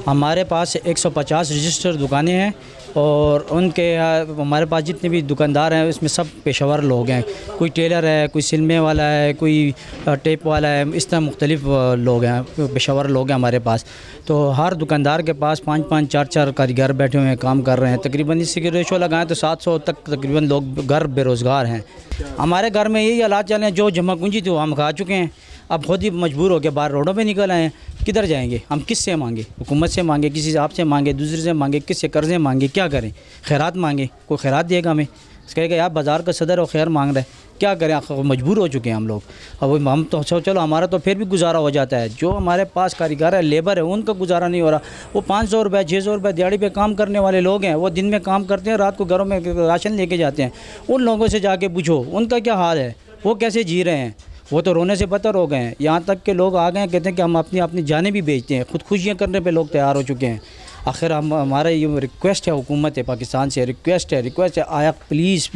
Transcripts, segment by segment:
ہمارے پاس 150 رجسٹر دکانیں ہیں اور ان کے ہمارے پاس جتنے بھی دکاندار ہیں اس میں سب پیشہ ور لوگ ہیں. کوئی ٹیلر ہے, کوئی سلنے والا ہے, کوئی ٹیپ والا ہے, اس طرح مختلف لوگ ہیں, پیشہ ور لوگ ہیں ہمارے پاس. تو ہر دکاندار کے پاس 5-5 4-4 کاریگر بیٹھے ہوئے ہیں, کام کر رہے ہیں. تقریباً اس کی ریشو لگائیں تو 700 تک تقریباً لوگ گھر بے روزگار ہیں. ہمارے گھر میں یہی حالات چل رہے ہیں, جو جمع پونجی تھی وہ ہم کھا چکے ہیں. اب خود ہی مجبور ہو کے باہر روڈوں پہ نکل آئے ہیں. کدھر جائیں گے ہم؟ کس سے مانگے؟ حکومت سے مانگے, کسی سے آپ سے مانگے, دوسرے سے مانگے, کس سے قرضے مانگے؟ کیا کریں؟ خیرات مانگے, کوئی خیرات دے گا ہمیں؟ کہے گا آپ بازار کا صدر ہو, خیر مانگ رہے, کیا کریں؟ مجبور ہو چکے ہیں ہم لوگ. اب ہم تو چلو ہمارا تو پھر بھی گزارا ہو جاتا ہے. جو ہمارے پاس کاریگر ہے, لیبر ہے, ان کا گزارا نہیں ہو رہا. وہ 500 روپے 600 روپے دیہڑی پہ کام کرنے والے لوگ ہیں, وہ دن میں کام کرتے ہیں, رات کو گھروں میں راشن لے کے جاتے ہیں. ان لوگوں سے جا کے پوچھو ان کا کیا حال ہے, وہ کیسے جی رہے ہیں. وہ تو رونے سے بدتر ہو گئے ہیں. یہاں تک کہ لوگ آ گئے ہیں, کہتے ہیں کہ ہم اپنی جانیں بھی بیچتے ہیں. خودکشیاں کرنے پہ لوگ تیار ہو چکے ہیں. آخر ہمارا یہ ریکویسٹ ہے حکومت پاکستان سے, ریکویسٹ ہے آیا پلیز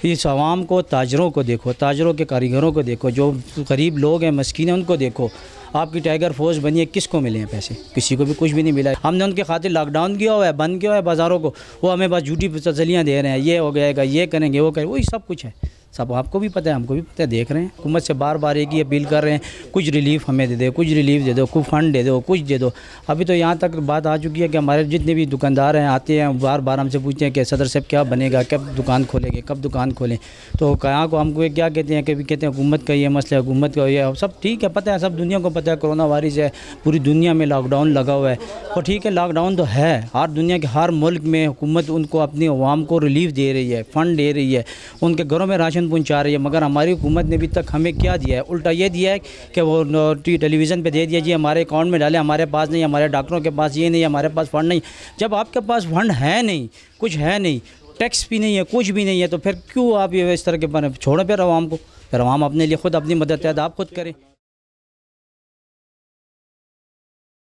اس عوام کو, تاجروں کو دیکھو, تاجروں کے کاریگروں کو دیکھو, جو غریب لوگ ہیں, مسکین ہیں, ان کو دیکھو. آپ کی ٹائیگر فورس بنی ہے, کس کو ملے ہیں پیسے؟ کسی کو بھی کچھ بھی نہیں ملا ہے. ہم نے ان کی خاطر لاک ڈاؤن کیا ہوا ہے, بند کیا ہوا ہے بازاروں کو. وہ ہمیں بس جھوٹی تسلیاں دے رہے ہیں, یہ ہو گئے گا, یہ کریں گے, وہ کریں گے, وہی سب کچھ ہے. سب آپ کو بھی پتہ ہے, ہم کو بھی پتہ ہے, دیکھ رہے ہیں. حکومت سے بار بار ایک ہی اپیل کر رہے ہیں, کچھ ریلیف ہمیں دے دو, کچھ ریلیف دے دو, کچھ فنڈ دے دو, کچھ دے دو. ابھی تو یہاں تک بات آ چکی ہے کہ ہمارے جتنے بھی دکاندار ہیں آتے ہیں, بار بار ہم سے پوچھتے ہیں کہ صدر صاحب کیا بنے گا, کب دکان کھولیں گے, کب دکان کھولیں. تو کہاں کو ہم کو کیا کہتے ہیں, کبھی کہتے ہیں حکومت کا یہ مسئلہ ہے, حکومت کا یہ سب ٹھیک ہے, پتہ ہے, سب دنیا کو پتہ ہے کرونا وائرس ہے, پوری دنیا میں لاک ڈاؤن لگا ہوا ہے. اور ٹھیک ہے, لاک ڈاؤن تو ہے, ہر دنیا کے ہر ملک میں حکومت ان کو اپنی عوام کو ریلیف دے رہی ہے, فنڈ دے رہی ہے, ان کے گھروں میں راشن پہنچا رہی ہے. مگر ہماری حکومت نے ابھی تک ہمیں کیا دیا ہے؟ الٹا یہ دیا ہے کہ وہ ٹیلی ویژن پہ دے دیا, جی ہمارے اکاؤنٹ میں ڈالیں, ہمارے پاس نہیں, ہمارے ڈاکٹروں کے پاس یہ نہیں, ہمارے پاس فنڈ نہیں. جب آپ کے پاس فنڈ ہے نہیں, کچھ ہے نہیں, ٹیکس بھی نہیں ہے, کچھ بھی نہیں ہے, تو پھر کیوں آپ یہ اس طرح کے چھوڑیں پھر عوام کو؟ پھر عوام اپنے لیے خود اپنی مدد آپ خود کریں.